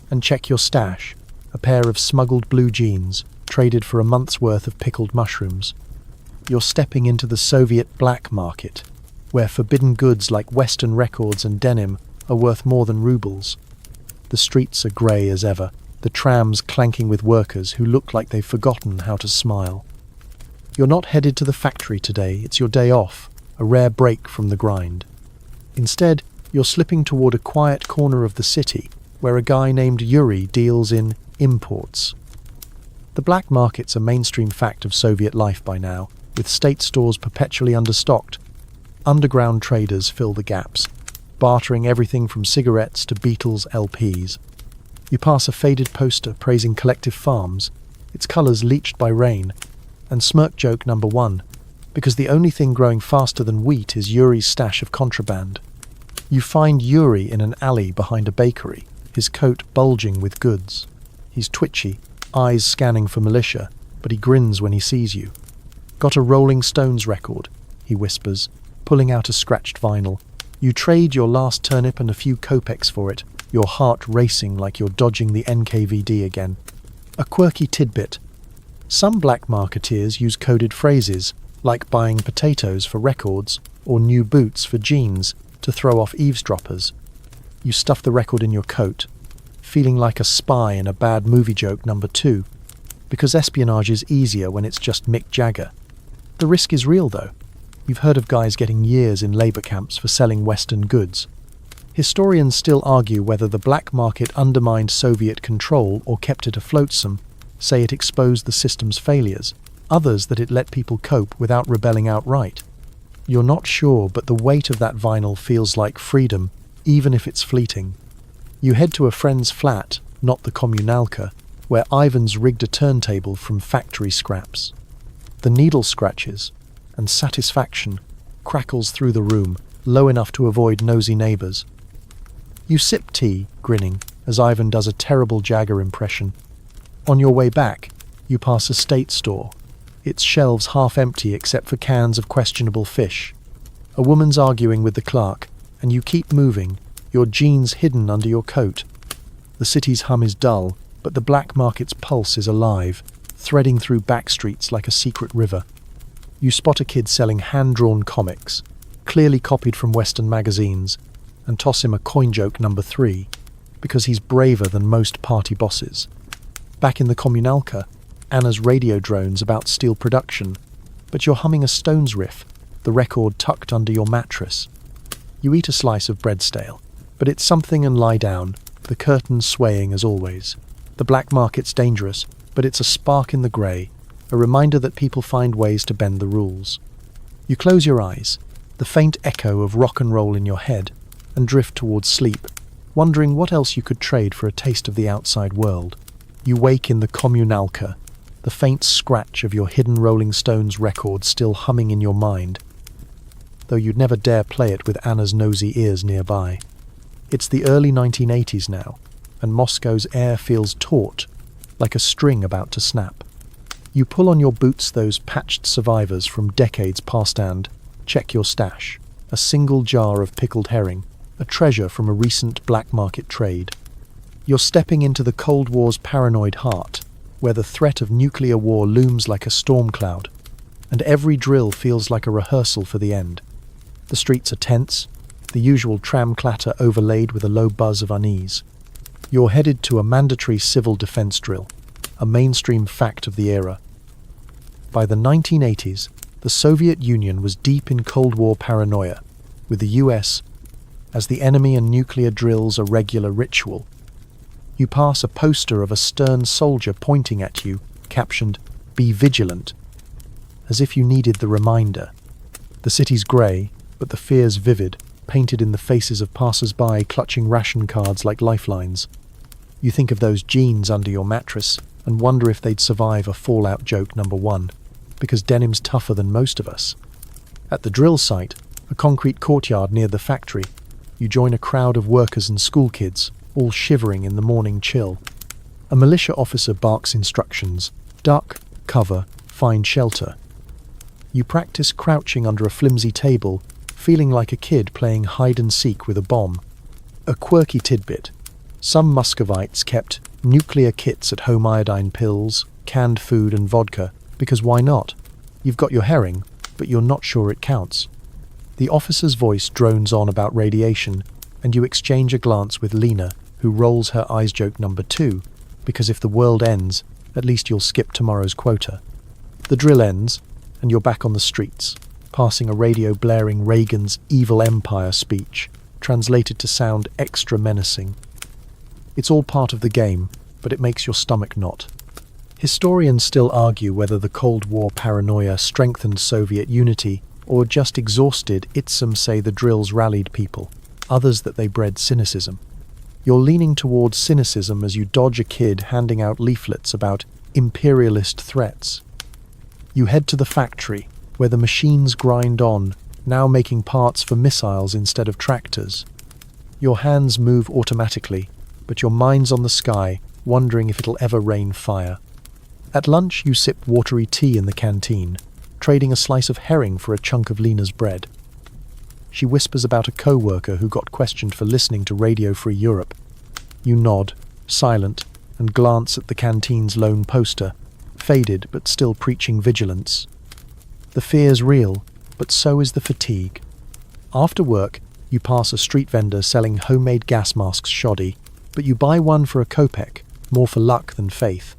and check your stash, a pair of smuggled blue jeans, traded for a month's worth of pickled mushrooms. You're stepping into the Soviet black market, where forbidden goods like Western records and denim are worth more than rubles. The streets are grey as ever, the trams clanking with workers who look like they've forgotten how to smile. You're not headed to the factory today, it's your day off, a rare break from the grind. Instead, you're slipping toward a quiet corner of the city where a guy named Yuri deals in imports. The black market's a mainstream fact of Soviet life by now, with state stores perpetually understocked. Underground traders fill the gaps, bartering everything from cigarettes to Beatles LPs. You pass a faded poster praising collective farms, its colours leached by rain, and smirk joke #1, because the only thing growing faster than wheat is Yuri's stash of contraband. You find Yuri in an alley behind a bakery, his coat bulging with goods. He's twitchy, eyes scanning for militia, but he grins when he sees you. "Got a Rolling Stones record," he whispers, pulling out a scratched vinyl. You trade your last turnip and a few kopecks for it, your heart racing like you're dodging the NKVD again. A quirky tidbit. Some black marketeers use coded phrases, like buying potatoes for records or new boots for jeans, to throw off eavesdroppers. You stuff the record in your coat, feeling like a spy in a bad movie joke #2, because espionage is easier when it's just Mick Jagger. The risk is real though. You've heard of guys getting years in labor camps for selling Western goods. Historians still argue whether the black market undermined Soviet control or kept it afloat. Some say it exposed the system's failures, others that it let people cope without rebelling outright. You're not sure, but the weight of that vinyl feels like freedom, even if it's fleeting. You head to a friend's flat, not the communalka, where Ivan's rigged a turntable from factory scraps. The needle scratches, and satisfaction crackles through the room, low enough to avoid nosy neighbors. You sip tea, grinning, as Ivan does a terrible Jagger impression. On your way back, you pass a state store, its shelves half empty except for cans of questionable fish. A woman's arguing with the clerk, and you keep moving, your jeans hidden under your coat. The city's hum is dull, but the black market's pulse is alive, threading through back streets like a secret river. You spot a kid selling hand-drawn comics, clearly copied from Western magazines, and toss him a coin joke number 3, because he's braver than most party bosses. Back in the communalka, Anna's radio drones about steel production, but you're humming a Stones riff, the record tucked under your mattress. You eat a slice of bread stale, but it's something, and lie down, the curtains swaying as always. The black market's dangerous, but it's a spark in the grey, a reminder that people find ways to bend the rules. You close your eyes, the faint echo of rock and roll in your head, and drift towards sleep, wondering what else you could trade for a taste of the outside world. You wake in the communalka, the faint scratch of your hidden Rolling Stones record still humming in your mind, though you'd never dare play it with Anna's nosy ears nearby. It's the early 1980s now, and Moscow's air feels taut, like a string about to snap. You pull on your boots, those patched survivors from decades past, and check your stash. A single jar of pickled herring, a treasure from a recent black market trade. You're stepping into the Cold War's paranoid heart, where the threat of nuclear war looms like a storm cloud, and every drill feels like a rehearsal for the end. The streets are tense, the usual tram clatter overlaid with a low buzz of unease. You're headed to a mandatory civil defense drill, a mainstream fact of the era. By the 1980s, the Soviet Union was deep in Cold War paranoia, with the US as the enemy and nuclear drills a regular ritual. You pass a poster of a stern soldier pointing at you, captioned, "Be vigilant," as if you needed the reminder. The city's grey, but the fear's vivid, painted in the faces of passers-by clutching ration cards like lifelines. You think of those jeans under your mattress and wonder if they'd survive a Fallout joke number 1, because denim's tougher than most of us. At the drill site, a concrete courtyard near the factory, you join a crowd of workers and school kids, all shivering in the morning chill. A militia officer barks instructions: duck, cover, find shelter. You practice crouching under a flimsy table, feeling like a kid playing hide-and-seek with a bomb. A quirky tidbit: some Muscovites kept nuclear kits at home, iodine pills, canned food and vodka, because why not? You've got your herring, but you're not sure it counts. The officer's voice drones on about radiation, and you exchange a glance with Lena, who rolls her eyes joke number 2, because if the world ends, at least you'll skip tomorrow's quota. The drill ends, and you're back on the streets, passing a radio blaring Reagan's Evil Empire speech, translated to sound extra menacing. It's all part of the game, but it makes your stomach knot. Historians still argue whether the Cold War paranoia strengthened Soviet unity or just exhausted it. Some say the drills rallied people, others that they bred cynicism. You're leaning towards cynicism as you dodge a kid handing out leaflets about imperialist threats. You head to the factory, where the machines grind on, now making parts for missiles instead of tractors. Your hands move automatically, but your mind's on the sky, wondering if it'll ever rain fire. At lunch, you sip watery tea in the canteen, trading a slice of herring for a chunk of Lena's bread. She whispers about a co-worker who got questioned for listening to Radio Free Europe. You nod, silent, and glance at the canteen's lone poster, faded but still preaching vigilance. The fear's real, but so is the fatigue. After work, you pass a street vendor selling homemade gas masks shoddy, but you buy one for a kopeck, more for luck than faith.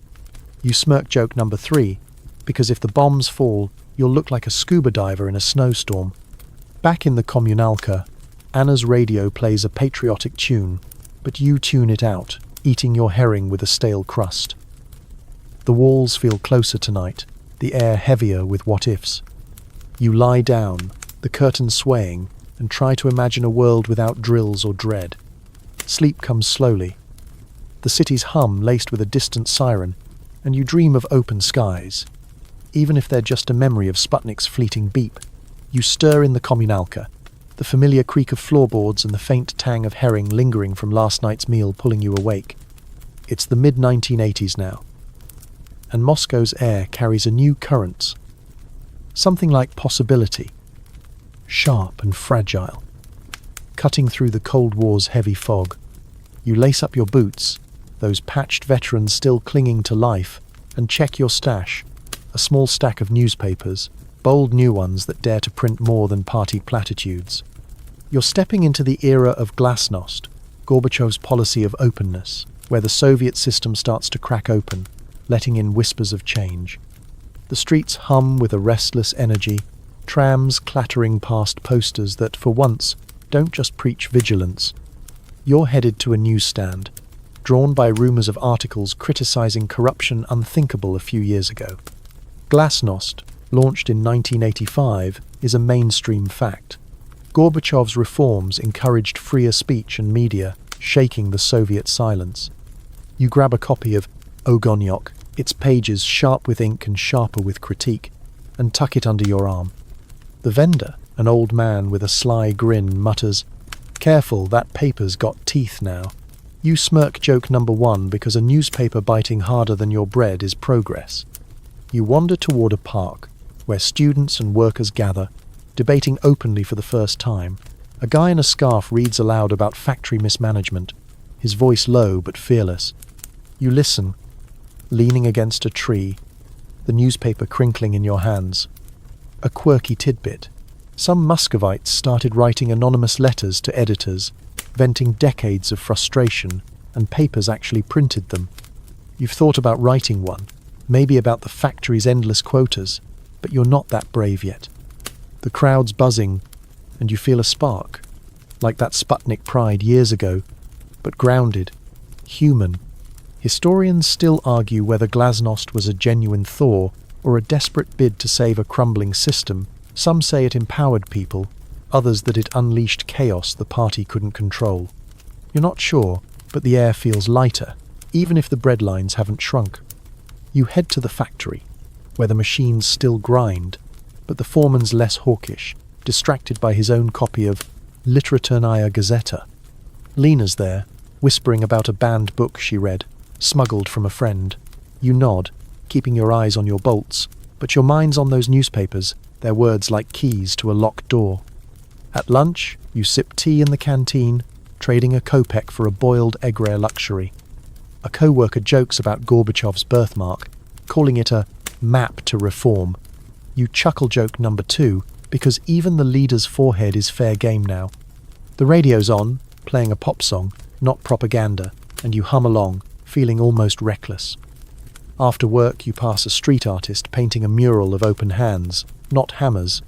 You smirk joke number 3, because if the bombs fall, You'll look like a scuba diver in a snowstorm. Back in the communalka, Anna's radio plays a patriotic tune, but you tune it out, eating your herring with a stale crust. The walls feel closer tonight, the air heavier with what-ifs. You lie down, the curtains swaying, and try to imagine a world without drills or dread. Sleep comes slowly. The city's hum laced with a distant siren, and you dream of open skies. Even if they're just a memory of Sputnik's fleeting beep, you stir in the communalka, the familiar creak of floorboards and the faint tang of herring lingering from last night's meal pulling you awake. It's the mid-1980s now, and Moscow's air carries a new current, something like possibility, sharp and fragile. Cutting through the Cold War's heavy fog, you lace up your boots, those patched veterans still clinging to life, and check your stash, a small stack of newspapers, bold new ones that dare to print more than party platitudes. You're stepping into the era of glasnost, Gorbachev's policy of openness, where the Soviet system starts to crack open, letting in whispers of change. The streets hum with a restless energy, trams clattering past posters that, for once, don't just preach vigilance. You're headed to a newsstand, drawn by rumours of articles criticising corruption unthinkable a few years ago. Glasnost, launched in 1985, is a mainstream fact. Gorbachev's reforms encouraged freer speech and media, shaking the Soviet silence. You grab a copy of Ogonyok, its pages sharp with ink and sharper with critique, and tuck it under your arm. The vendor, an old man with a sly grin, mutters, "Careful, that paper's got teeth now." You smirk joke number one because a newspaper biting harder than your bread is progress. You wander toward a park, where students and workers gather, debating openly for the first time. A guy in a scarf reads aloud about factory mismanagement, his voice low but fearless. You listen, leaning against a tree, the newspaper crinkling in your hands. A quirky tidbit. Some Muscovites started writing anonymous letters to editors, venting decades of frustration, and papers actually printed them. You've thought about writing one, maybe about the factory's endless quotas, but you're not that brave yet. The crowd's buzzing, and you feel a spark, like that Sputnik pride years ago, but grounded, human. Historians still argue whether glasnost was a genuine thaw or a desperate bid to save a crumbling system. Some say it empowered people, others that it unleashed chaos the party couldn't control. You're not sure, but the air feels lighter, even if the bread lines haven't shrunk. You head to the factory, where the machines still grind, but the foreman's less hawkish, distracted by his own copy of Literaturnaya Gazeta. Lena's there, whispering about a banned book she read, smuggled from a friend. You nod, keeping your eyes on your bolts, but your mind's on those newspapers, their words like keys to a locked door. At lunch, you sip tea in the canteen, trading a kopeck for a boiled egg rare luxury. A co-worker jokes about Gorbachev's birthmark, calling it a map to reform. You chuckle joke number two, because even the leader's forehead is fair game now. The radio's on, playing a pop song, not propaganda, and you hum along, feeling almost reckless. After work, you pass a street artist painting a mural of open hands, not hammers.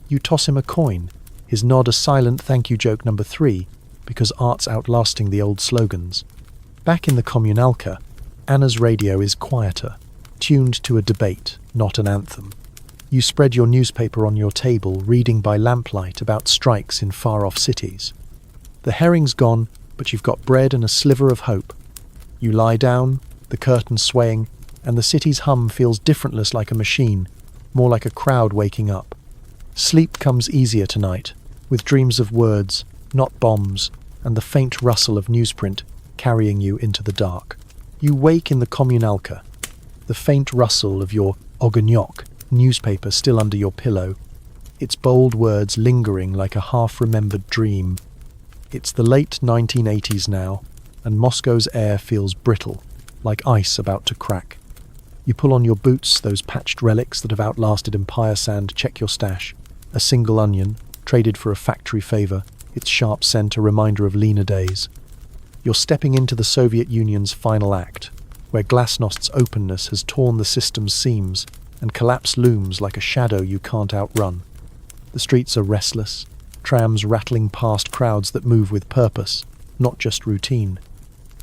You toss him a coin, his nod a silent thank you joke number three, because art's outlasting the old slogans. Back in the communalka, Anna's radio is quieter, tuned to a debate, not an anthem. You spread your newspaper on your table, reading by lamplight about strikes in far-off cities. The herring's gone, but you've got bread and a sliver of hope. You lie down, the curtains swaying, and the city's hum feels differentless like a machine, more like a crowd waking up. Sleep comes easier tonight, with dreams of words, not bombs, and the faint rustle of newsprint carrying you into the dark. You wake in the communalka, the faint rustle of your Ogonyok newspaper still under your pillow, its bold words lingering like a half-remembered dream. It's the late 1980s now, and Moscow's air feels brittle, like ice about to crack. You pull on your boots, those patched relics that have outlasted Empire Sand, check your stash. A single onion, traded for a factory favour, its sharp scent a reminder of leaner days. You're stepping into the Soviet Union's final act, where glasnost's openness has torn the system's seams, and collapse looms like a shadow you can't outrun. The streets are restless, trams rattling past crowds that move with purpose, not just routine.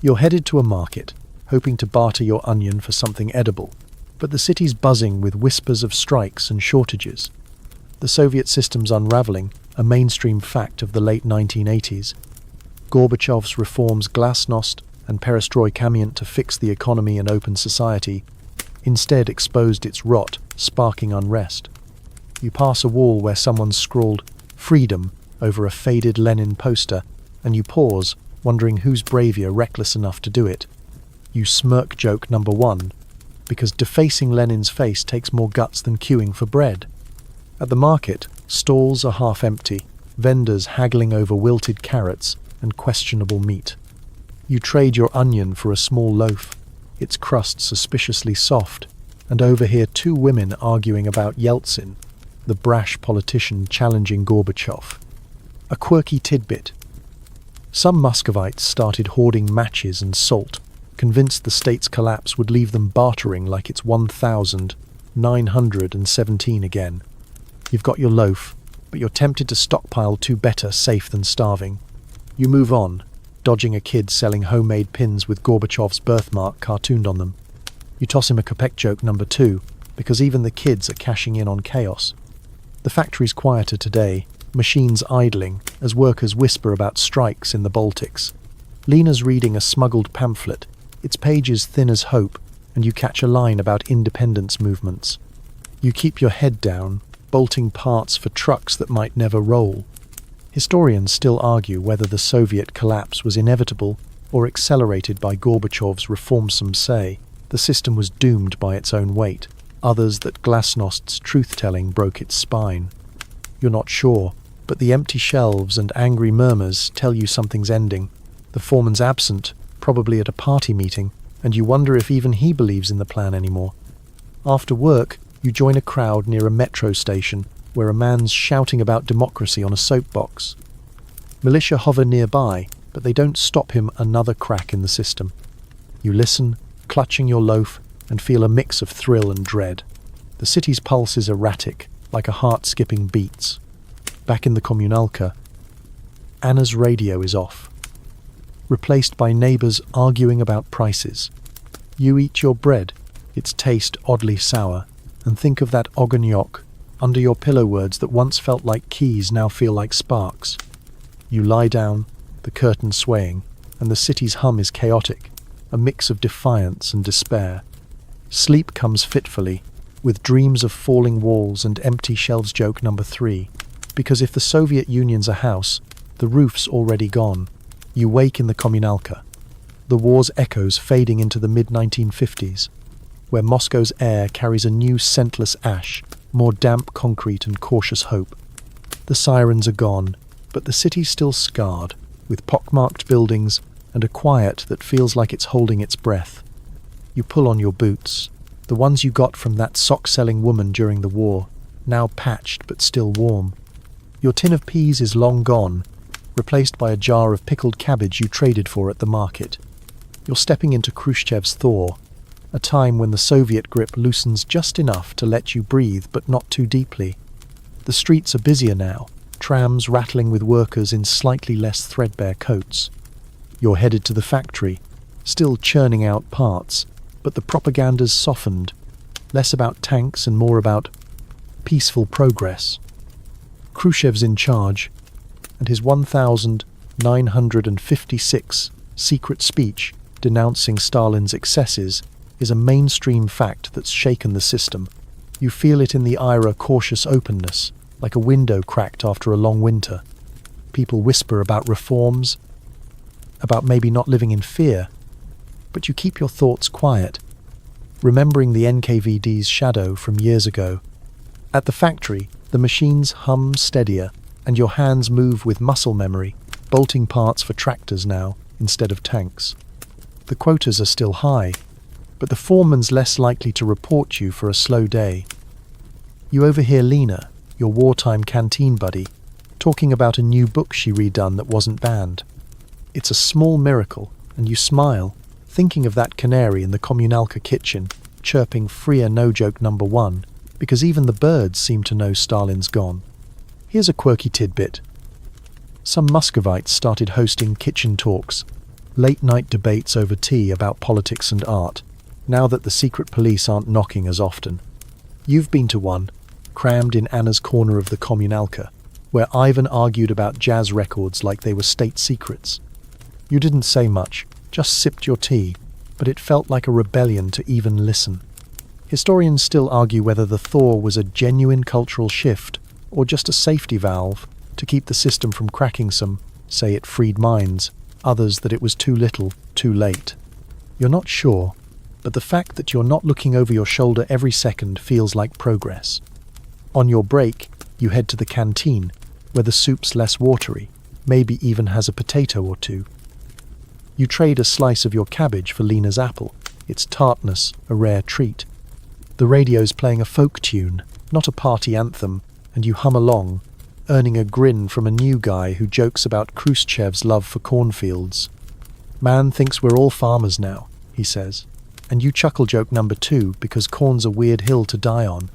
You're headed to a market, hoping to barter your onion for something edible, but the city's buzzing with whispers of strikes and shortages. The Soviet system's unraveling, a mainstream fact of the late 1980s. Gorbachev's reforms glasnost and perestroika meant to fix the economy and open society, instead exposed its rot, sparking unrest. You pass a wall where someone scrawled "Freedom" over a faded Lenin poster, and you pause, wondering who's bravier, reckless enough to do it. You smirk joke number one, because defacing Lenin's face takes more guts than queuing for bread. At the market, stalls are half empty, vendors haggling over wilted carrots and questionable meat. You trade your onion for a small loaf, its crust suspiciously soft, and overhear two women arguing about Yeltsin, the brash politician challenging Gorbachev. A quirky tidbit. Some Muscovites started hoarding matches and salt, convinced the state's collapse would leave them bartering like it's 1917 again. You've got your loaf, but you're tempted to stockpile two better safe than starving. You move on, dodging a kid selling homemade pins with Gorbachev's birthmark cartooned on them. You toss him a Kopek joke number two, because even the kids are cashing in on chaos. The factory's quieter today, machines idling, as workers whisper about strikes in the Baltics. Lena's reading a smuggled pamphlet, its pages thin as hope, and you catch a line about independence movements. You keep your head down, bolting parts for trucks that might never roll. Historians still argue whether the Soviet collapse was inevitable or accelerated by Gorbachev's reforms. Some say the system was doomed by its own weight, others that glasnost's truth-telling broke its spine. You're not sure, but the empty shelves and angry murmurs tell you something's ending. The foreman's absent, probably at a party meeting, and you wonder if even he believes in the plan anymore. After work, you join a crowd near a metro station where a man's shouting about democracy on a soapbox. Militia hover nearby, but they don't stop him another crack in the system. You listen, clutching your loaf, and feel a mix of thrill and dread. The city's pulse is erratic, like a heart skipping beats. Back in the communalka, Anna's radio is off, replaced by neighbours arguing about prices. You eat your bread, its taste oddly sour, and think of that ogonyok under your pillow. Words that once felt like keys now feel like sparks. You lie down, the curtain swaying, and the city's hum is chaotic, a mix of defiance and despair. Sleep comes fitfully, with dreams of falling walls and empty shelves. Joke number three, because if the Soviet Union's a house, the roof's already gone. You wake in the communalka, the war's echoes fading into the mid-1950s, where Moscow's air carries a new scentless ash, more damp concrete and cautious hope. The sirens are gone, but the city's still scarred, with pockmarked buildings and a quiet that feels like it's holding its breath. You pull on your boots, the ones you got from that sock-selling woman during the war, now patched but still warm. Your tin of peas is long gone, replaced by a jar of pickled cabbage you traded for at the market. You're stepping into Khrushchev's thaw, a time when the Soviet grip loosens just enough to let you breathe but not too deeply. The streets are busier now, trams rattling with workers in slightly less threadbare coats. You're headed to the factory, still churning out parts, but the propaganda's softened, less about tanks and more about peaceful progress. Khrushchev's in charge, and his 1956 secret speech denouncing Stalin's excesses is a mainstream fact that's shaken the system. You feel it in the IRA cautious openness, like a window cracked after a long winter. People whisper about reforms, about maybe not living in fear, but you keep your thoughts quiet, remembering the NKVD's shadow from years ago. At the factory, the machines hum steadier, and your hands move with muscle memory, bolting parts for tractors now instead of tanks. The quotas are still high, but the foreman's less likely to report you for a slow day. You overhear Lena, your wartime canteen buddy, talking about a new book she redone that wasn't banned. It's a small miracle, and you smile, thinking of that canary in the communalka kitchen, chirping freer no joke number 1, because even the birds seem to know Stalin's gone. Here's a quirky tidbit. Some Muscovites started hosting kitchen talks, late-night debates over tea about politics and art, now that the secret police aren't knocking as often. You've been to one, crammed in Anna's corner of the communalka, where Ivan argued about jazz records like they were state secrets. You didn't say much, just sipped your tea, but it felt like a rebellion to even listen. Historians still argue whether the thaw was a genuine cultural shift or just a safety valve to keep the system from cracking some, say it freed minds, others that it was too little, too late. You're not sure, but the fact that you're not looking over your shoulder every second feels like progress. On your break, you head to the canteen, where the soup's less watery, maybe even has a potato or two. You trade a slice of your cabbage for Lena's apple, its tartness a rare treat. The radio's playing a folk tune, not a party anthem, and you hum along, earning a grin from a new guy who jokes about Khrushchev's love for cornfields. "Man thinks we're all farmers now," he says, and you chuckle joke number 2 because corn's a weird hill to die on.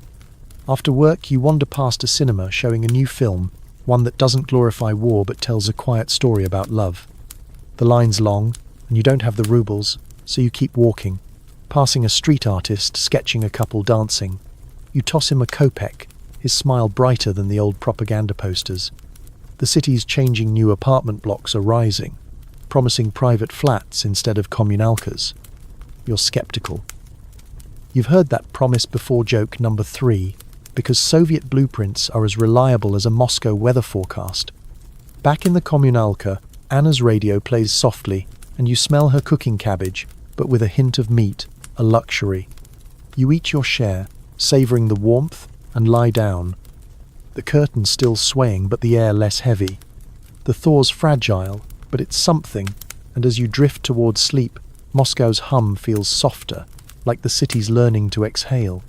After work, you wander past a cinema showing a new film, one that doesn't glorify war but tells a quiet story about love. The line's long, and you don't have the rubles, so you keep walking, passing a street artist sketching a couple dancing. You toss him a kopeck, his smile brighter than the old propaganda posters. The city's changing new apartment blocks are rising, promising private flats instead of communalkas. You're skeptical. You've heard that promise before joke number 3, because Soviet blueprints are as reliable as a Moscow weather forecast. Back in the communalka, Anna's radio plays softly, and you smell her cooking cabbage, but with a hint of meat, a luxury. You eat your share, savouring the warmth, and lie down. The curtain's still swaying, but the air less heavy. The thaw's fragile, but it's something, and as you drift towards sleep, Moscow's hum feels softer, like the city's learning to exhale.